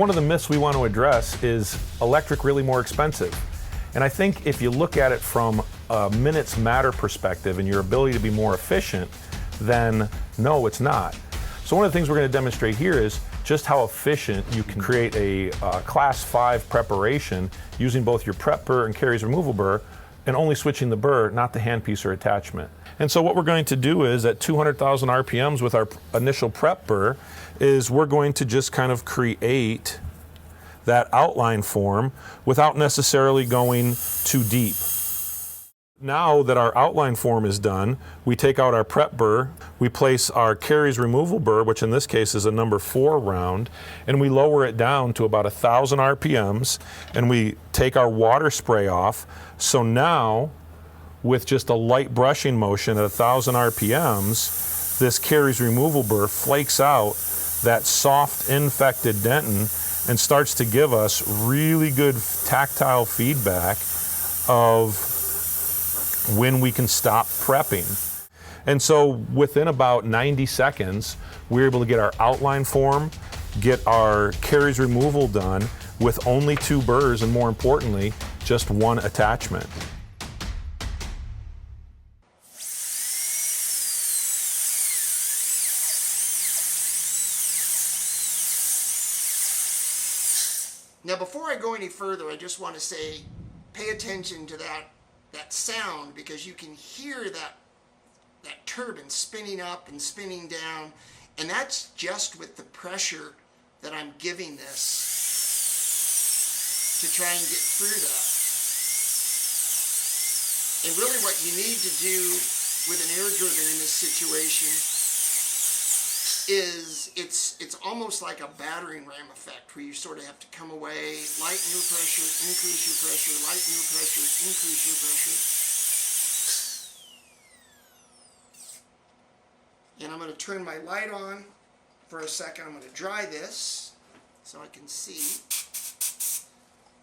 One of the myths we want to address is electric really more expensive. And I think if you look at it from a minutes matter perspective and your ability to be more efficient, then no, it's not. So one of the things we're going to demonstrate here is just how efficient you can create a class 5 preparation using both your prep burr and carries removal burr and only switching the burr, not the handpiece or attachment. And so what we're going to do is at 200,000 RPMs with our initial prep burr is we're going to just kind of create that outline form without necessarily going too deep. Now that our outline form is done, we take out our prep burr, we place our carries removal burr, which in this case is a number 4 round, and we lower it down to about 1,000 RPMs, and we take our water spray off. So now, with just a light brushing motion at 1,000 RPMs, this carries removal burr flakes out that soft infected dentin and starts to give us really good tactile feedback of when we can stop prepping. And so within about 90 seconds, we're able to get our outline form, get our carries removal done with only 2 burrs, and more importantly, just 1 attachment. Now, before I go any further, I just want to say, pay attention to that sound, because you can hear that turbine spinning up and spinning down, and that's just with the pressure that I'm giving this to try and get through that. And really what you need to do with an air driven in this situation is it's almost like a battering ram effect, where you sort of have to come away, lighten your pressure, increase your pressure, lighten your pressure, increase your pressure. And I'm going to turn my light on for a second. I'm going to dry this so I can see.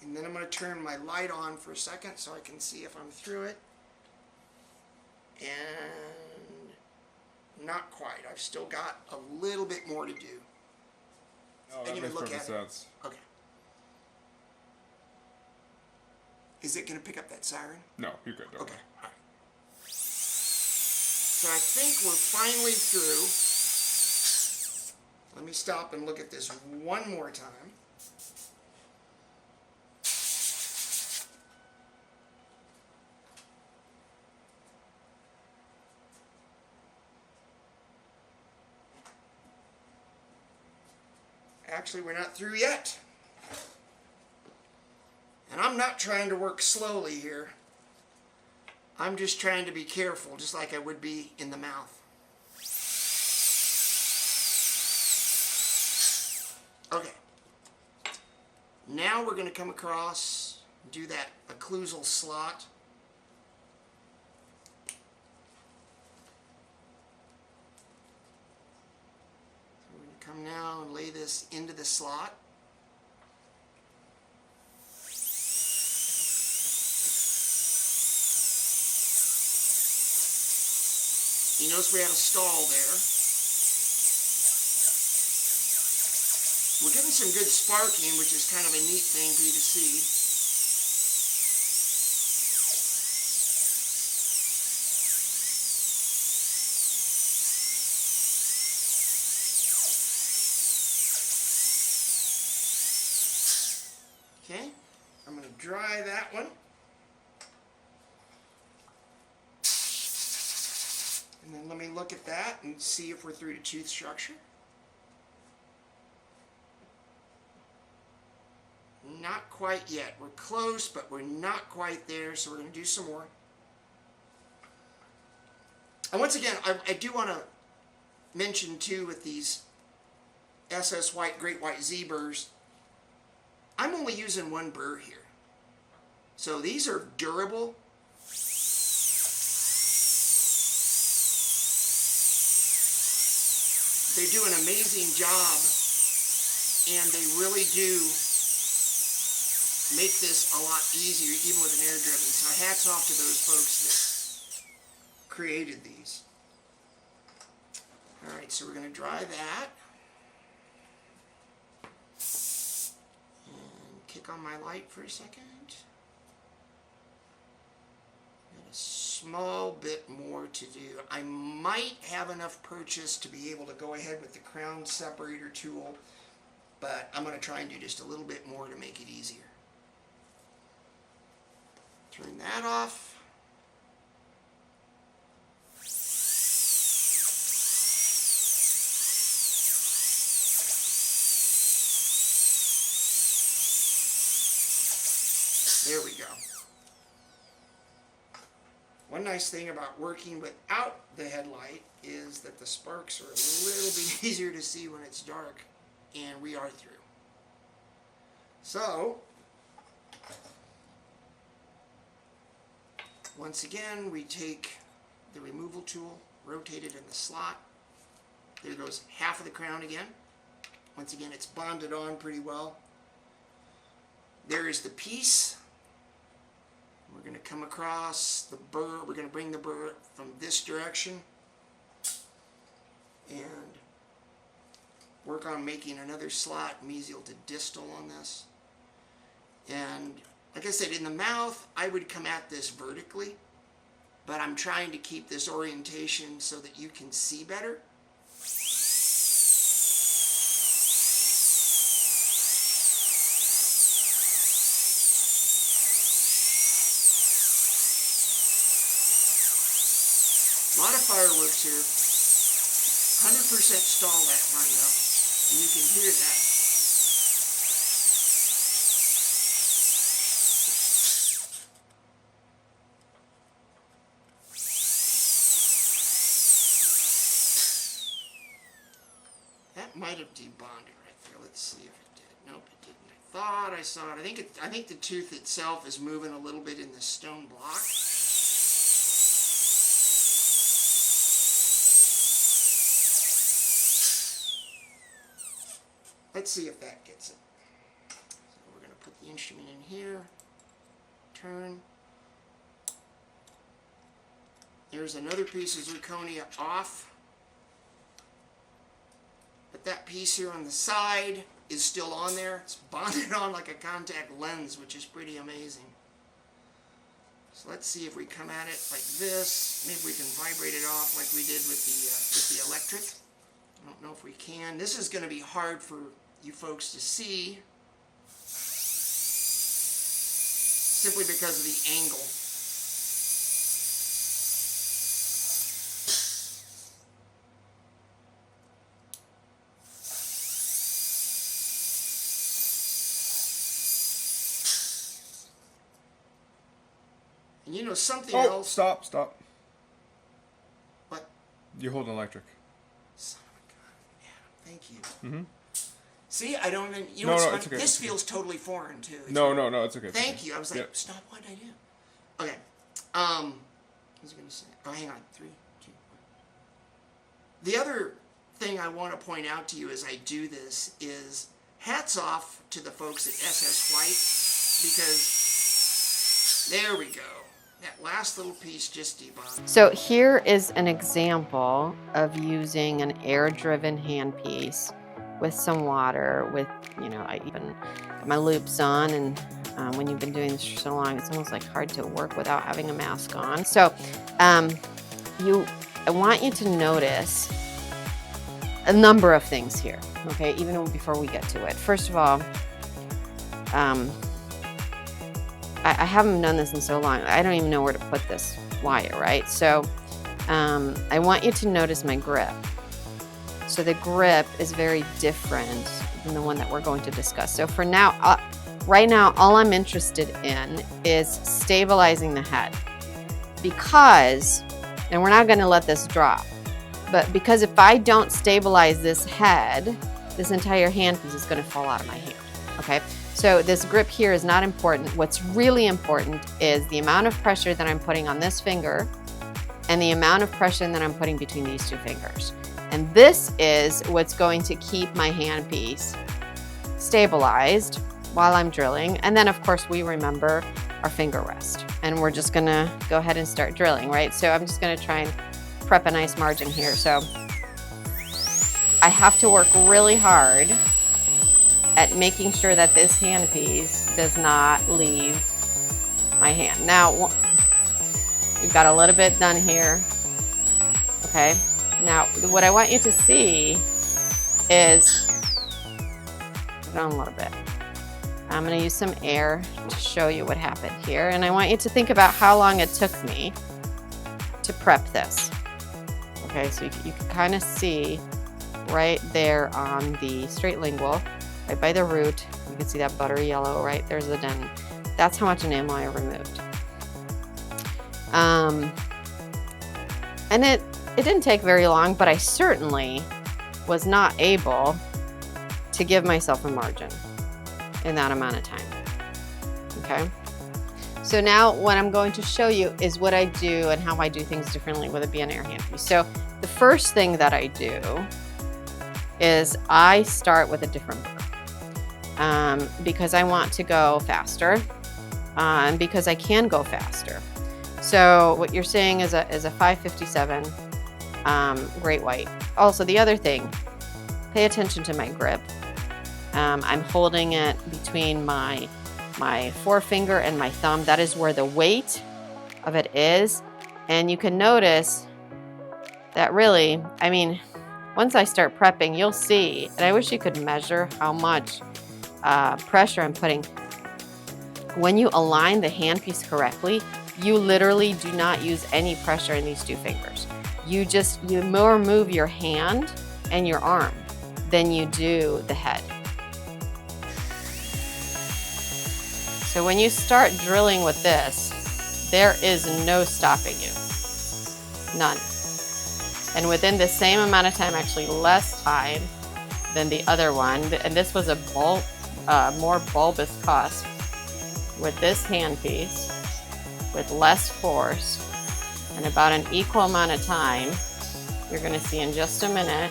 And then I'm going to turn my light on for a second so I can see if I'm through it. And not quite. I've still got a little bit more to do. Oh, that makes perfect sense. Okay. Is it going to pick up that siren? No, you're good. Okay. All right. So I think we're finally through. Let me stop and look at this one more time. Actually, we're not through yet. And I'm not trying to work slowly here. I'm just trying to be careful, just like I would be in the mouth. Okay. Now we're going to come across, do that occlusal slot. Come now and lay this into the slot. You notice we have a stall there. We're getting some good sparking, which is kind of a neat thing for you to see. Okay, I'm going to dry that one. And then let me look at that and see if we're through to tooth structure. Not quite yet. We're close, but we're not quite there, so we're going to do some more. And once again, I do want to mention too, with these SS White Great White Z burrs, I'm only using 1 burr here. So these are durable. They do an amazing job, and they really do make this a lot easier, even with an air driven. So hats off to those folks that created these. All right, so we're going to dry that. Stick on my light for a second. And a small bit more to do. I might have enough purchase to be able to go ahead with the crown separator tool, but I'm going to try and do just a little bit more to make it easier. Turn that off. There we go. One nice thing about working without the headlight is that the sparks are a little bit easier to see when it's dark, and we are through. So, once again, we take the removal tool, rotate it in the slot. There goes half of the crown again. Once again, it's bonded on pretty well. There is the piece. We're going to come across the burr. We're going to bring the burr from this direction and work on making another slot mesial to distal on this. And like I said, in the mouth, I would come at this vertically, but I'm trying to keep this orientation so that you can see better. A lot of fireworks here. 100% stall that time though, and you can hear that. That might have debonded right there. Let's see if it did. Nope, it didn't. I thought I saw it. I think the tooth itself is moving a little bit in the stone block. Let's see if that gets it. So we're going to put the instrument in here, turn. There's another piece of zirconia off. But that piece here on the side is still on there. It's bonded on like a contact lens, which is pretty amazing. So let's see if we come at it like this. Maybe we can vibrate it off like we did with the electric. I don't know if we can. This is going to be hard for you folks to see simply because of the angle. And you know something else? Stop. What? You're holding electric. Son of a gun. Yeah, thank you. Mm-hmm. See, I don't even, you No, know what's no, funny? it's okay, This it's okay. feels totally foreign too. It's No, it's okay. Thank you. I was like, Yep. stop, what did I do? Okay. What was I going to say? Oh, hang on. 3, 2, 1. The other thing I want to point out to you as I do this is hats off to the folks at SS White, because there we go. That last little piece just debonded. So here is an example of using an air-driven handpiece with some water, with, you know, I even got my loops on, and when you've been doing this for so long, it's almost like hard to work without having a mask on. So I want you to notice a number of things here, okay, even before we get to it. First of all, I haven't done this in so long, I don't even know where to put this wire, right? So I want you to notice my grip. So the grip is very different than the one that we're going to discuss. So for now, right now, all I'm interested in is stabilizing the head, because, and we're not going to let this drop, but because if I don't stabilize this head, this entire handpiece is going to fall out of my hand, okay? So this grip here is not important. What's really important is the amount of pressure that I'm putting on this finger and the amount of pressure that I'm putting between these two fingers. And this is what's going to keep my handpiece stabilized while I'm drilling. And then of course we remember our finger rest. And we're just gonna go ahead and start drilling, right? So I'm just gonna try and prep a nice margin here. So I have to work really hard at making sure that this handpiece does not leave my hand. Now, we've got a little bit done here. Okay, now what I want you to see is, put it on a little bit. I'm going to use some air to show you what happened here, and I want you to think about how long it took me to prep this. Okay, so you can kind of see right there on the straight lingual, right by the root, you can see that buttery yellow, right? There's the dent. That's how much enamel I removed. And it didn't take very long, but I certainly was not able to give myself a margin in that amount of time. Okay? So now what I'm going to show you is what I do and how I do things differently with a Bionnaire handpiece. So the first thing that I do is I start with a different book because I want to go faster and because I can go faster. So what you're seeing is a 557 Great White. Also, the other thing, pay attention to my grip. I'm holding it between my forefinger and my thumb. That is where the weight of it is. And you can notice that really, I mean, once I start prepping, you'll see, and I wish you could measure how much pressure I'm putting. When you align the handpiece correctly, you literally do not use any pressure in these two fingers. You more move your hand and your arm than you do the head. So when you start drilling with this, there is no stopping you. None. And within the same amount of time, actually less time than the other one, and this was a more bulbous cusp, with this handpiece, with less force, and about an equal amount of time, you're going to see in just a minute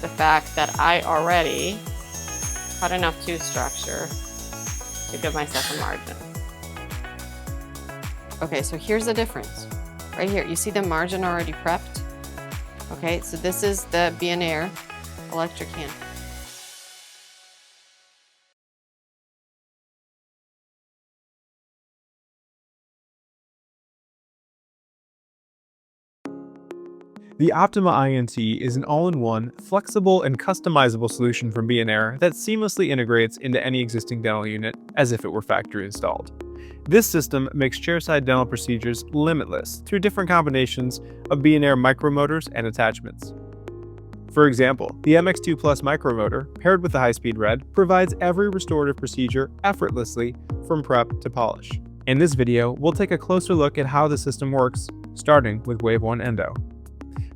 the fact that I already cut enough tooth structure to give myself a margin. Okay, so here's the difference. Right here, you see the margin already prepped? Okay, so this is the Bionnaire electric hand. The Optima INT is an all-in-one, flexible, and customizable solution from Bionnaire that seamlessly integrates into any existing dental unit as if it were factory installed. This system makes chairside dental procedures limitless through different combinations of Bionnaire micromotors and attachments. For example, the MX2 Plus micromotor, paired with the high-speed red, provides every restorative procedure effortlessly from prep to polish. In this video, we'll take a closer look at how the system works, starting with Wave 1 Endo.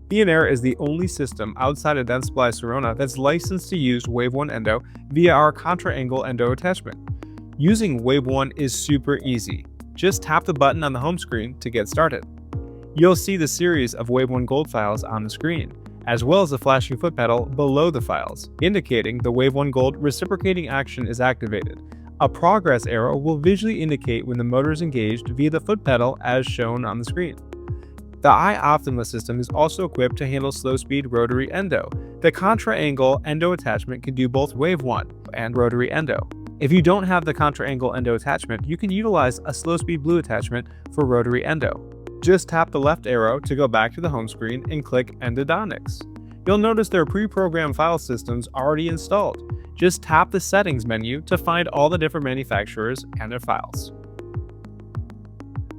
Bionnaire is the only system outside of Dentsply Sirona that's licensed to use Wave 1 Endo via our contra-angle endo attachment. Using Wave 1 is super easy. Just tap the button on the home screen to get started. You'll see the series of Wave 1 Gold files on the screen, as well as the flashing foot pedal below the files, indicating the Wave 1 Gold reciprocating action is activated. A progress arrow will visually indicate when the motor is engaged via the foot pedal as shown on the screen. The iOptima system is also equipped to handle slow-speed rotary endo. The contra-angle endo attachment can do both Wave 1 and rotary endo. If you don't have the contra-angle endo attachment, you can utilize a slow-speed blue attachment for rotary endo. Just tap the left arrow to go back to the home screen and click Endodontics. You'll notice there are pre-programmed file systems already installed. Just tap the Settings menu to find all the different manufacturers and their files.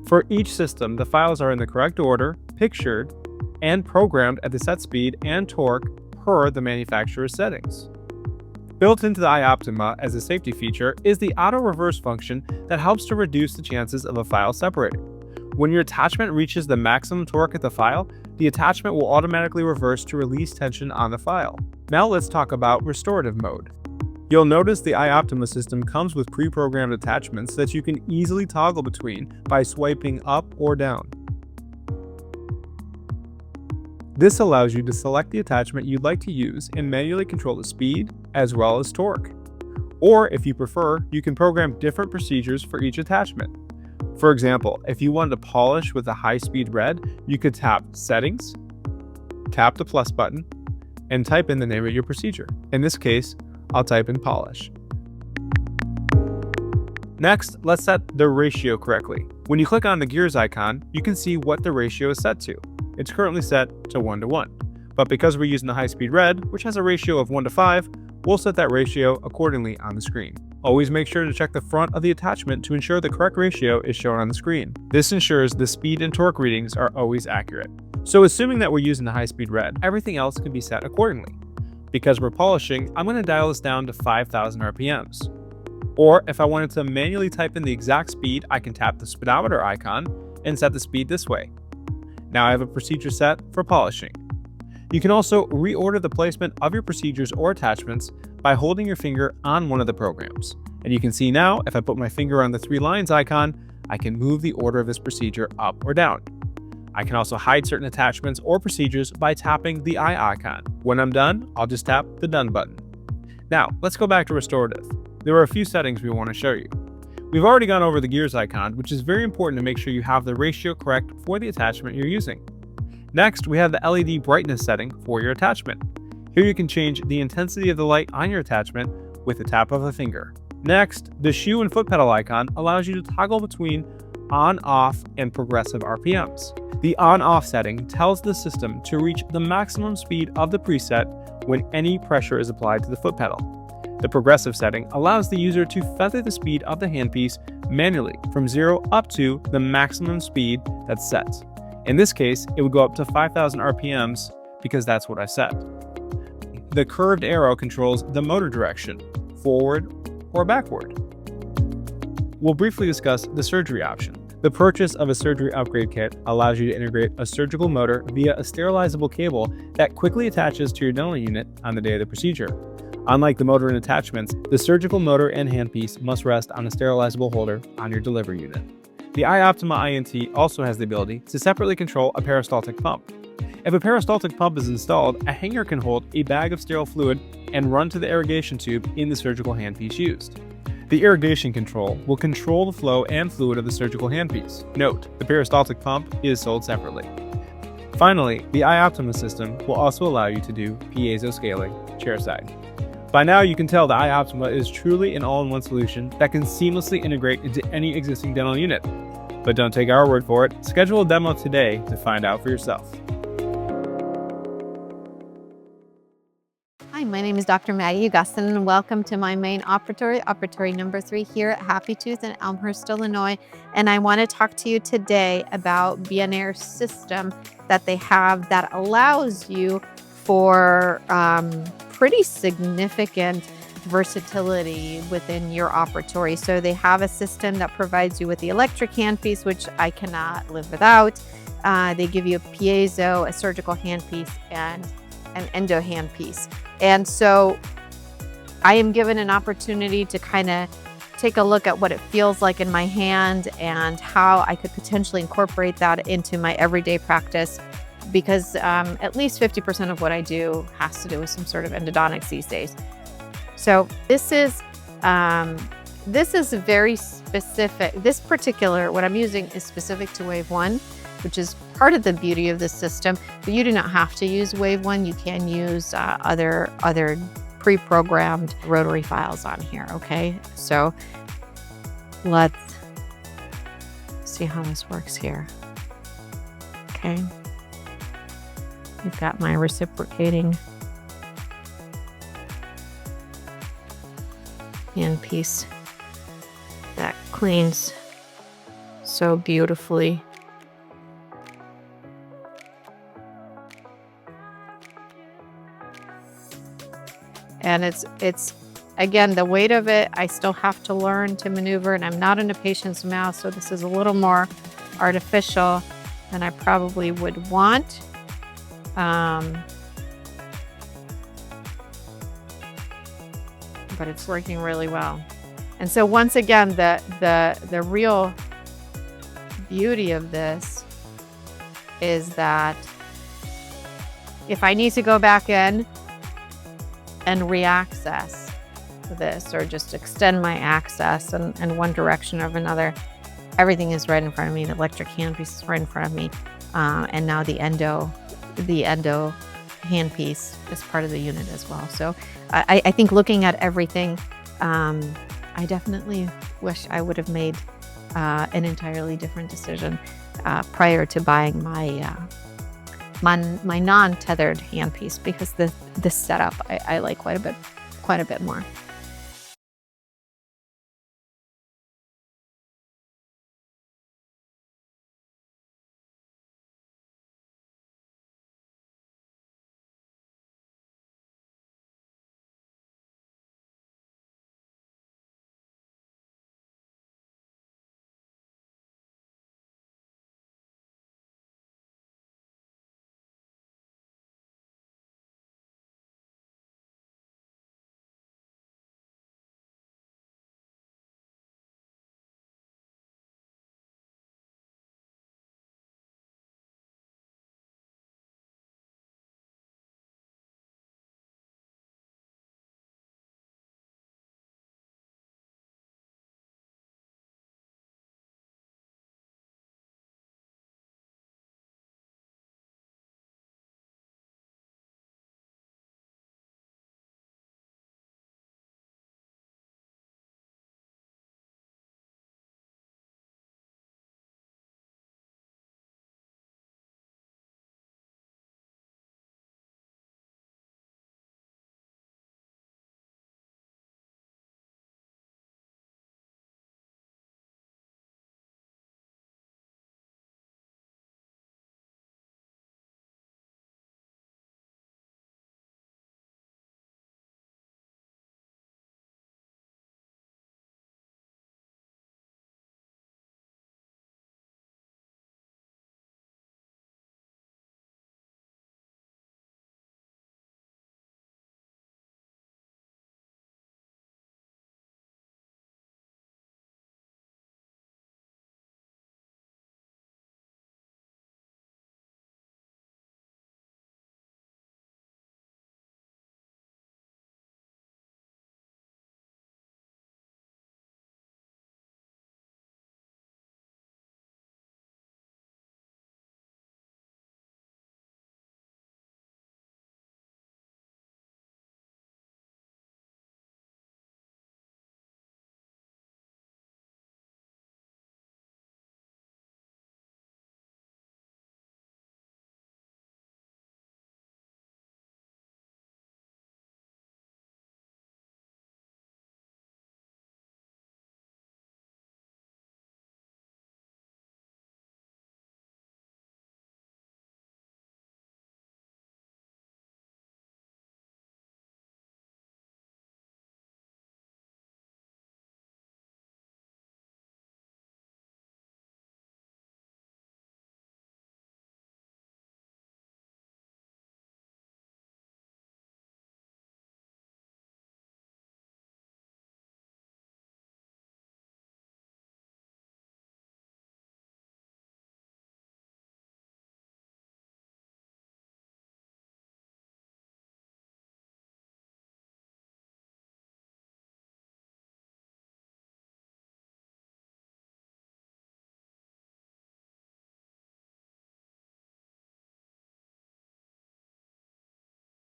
For each system, the files are in the correct order, pictured, and programmed at the set speed and torque per the manufacturer's settings. Built into the iOptima as a safety feature is the auto reverse function that helps to reduce the chances of a file separating. When your attachment reaches the maximum torque at the file, the attachment will automatically reverse to release tension on the file. Now let's talk about restorative mode. You'll notice the iOptima system comes with pre-programmed attachments that you can easily toggle between by swiping up or down. This allows you to select the attachment you'd like to use and manually control the speed as well as torque. Or if you prefer, you can program different procedures for each attachment. For example, if you wanted to polish with a high-speed red, you could tap Settings, tap the plus button, and type in the name of your procedure. In this case, I'll type in polish. Next, let's set the ratio correctly. When you click on the gears icon, you can see what the ratio is set to. It's currently set to 1:1. But because we're using the high-speed red, which has a ratio of 1:5, we'll set that ratio accordingly on the screen. Always make sure to check the front of the attachment to ensure the correct ratio is shown on the screen. This ensures the speed and torque readings are always accurate. So assuming that we're using the high-speed red, everything else can be set accordingly. Because we're polishing, I'm going to dial this down to 5,000 RPMs. Or if I wanted to manually type in the exact speed, I can tap the speedometer icon and set the speed this way. Now I have a procedure set for polishing. You can also reorder the placement of your procedures or attachments by holding your finger on one of the programs. And you can see now, if I put my finger on the 3 lines icon, I can move the order of this procedure up or down. I can also hide certain attachments or procedures by tapping the eye icon. When I'm done, I'll just tap the Done button. Now, let's go back to restorative. There are a few settings we want to show you. We've already gone over the gears icon, which is very important to make sure you have the ratio correct for the attachment you're using. Next, we have the LED brightness setting for your attachment. Here you can change the intensity of the light on your attachment with the tap of a finger. Next, the shoe and foot pedal icon allows you to toggle between on, off, and progressive RPMs. The on-off setting tells the system to reach the maximum speed of the preset when any pressure is applied to the foot pedal. The progressive setting allows the user to feather the speed of the handpiece manually from 0 up to the maximum speed that's set. In this case, it would go up to 5,000 RPMs because that's what I set. The curved arrow controls the motor direction, forward or backward. We'll briefly discuss the surgery option. The purchase of a surgery upgrade kit allows you to integrate a surgical motor via a sterilizable cable that quickly attaches to your dental unit on the day of the procedure. Unlike the motor and attachments, the surgical motor and handpiece must rest on a sterilizable holder on your delivery unit. The iOptima INT also has the ability to separately control a peristaltic pump. If a peristaltic pump is installed, a hanger can hold a bag of sterile fluid and run to the irrigation tube in the surgical handpiece used. The irrigation control will control the flow and fluid of the surgical handpiece. Note, the peristaltic pump is sold separately. Finally, the iOptima system will also allow you to do piezo scaling chairside. By now, you can tell the iOptima is truly an all-in-one solution that can seamlessly integrate into any existing dental unit. But don't take our word for it. Schedule a demo today to find out for yourself. Hi, my name is Dr. Maggie Augustin, and welcome to my main operatory number 3 here at Happy Tooth in Elmhurst, Illinois. And I want to talk to you today about BNAir's system that they have that allows you for pretty significant versatility within your operatory. So they have a system that provides you with the electric handpiece, which I cannot live without. They give you a piezo, a surgical handpiece, and an endo handpiece. And so I am given an opportunity to kind of take a look at what it feels like in my hand and how I could potentially incorporate that into my everyday practice, because at least 50% of what I do has to do with some sort of endodontics these days. So this is very specific. This particular, what I'm using is specific to Wave 1, which is part of the beauty of this system, but you do not have to use Wave 1. You can use other pre-programmed rotary files on here, okay? So let's see how this works here, okay? You've got my reciprocating handpiece that cleans so beautifully. And it's again, the weight of it, I still have to learn to maneuver, and I'm not in a patient's mouth, so this is a little more artificial than I probably would want. But it's working really well. And so once again, the real beauty of this is that if I need to go back in and re-access this, or just extend my access in one direction or another, everything is right in front of me. The electric handpiece is right in front of me. And now the endo handpiece as part of the unit as well. So I think looking at everything, I definitely wish I would have made an entirely different decision prior to buying my my non-tethered handpiece, because the setup I like quite a bit more.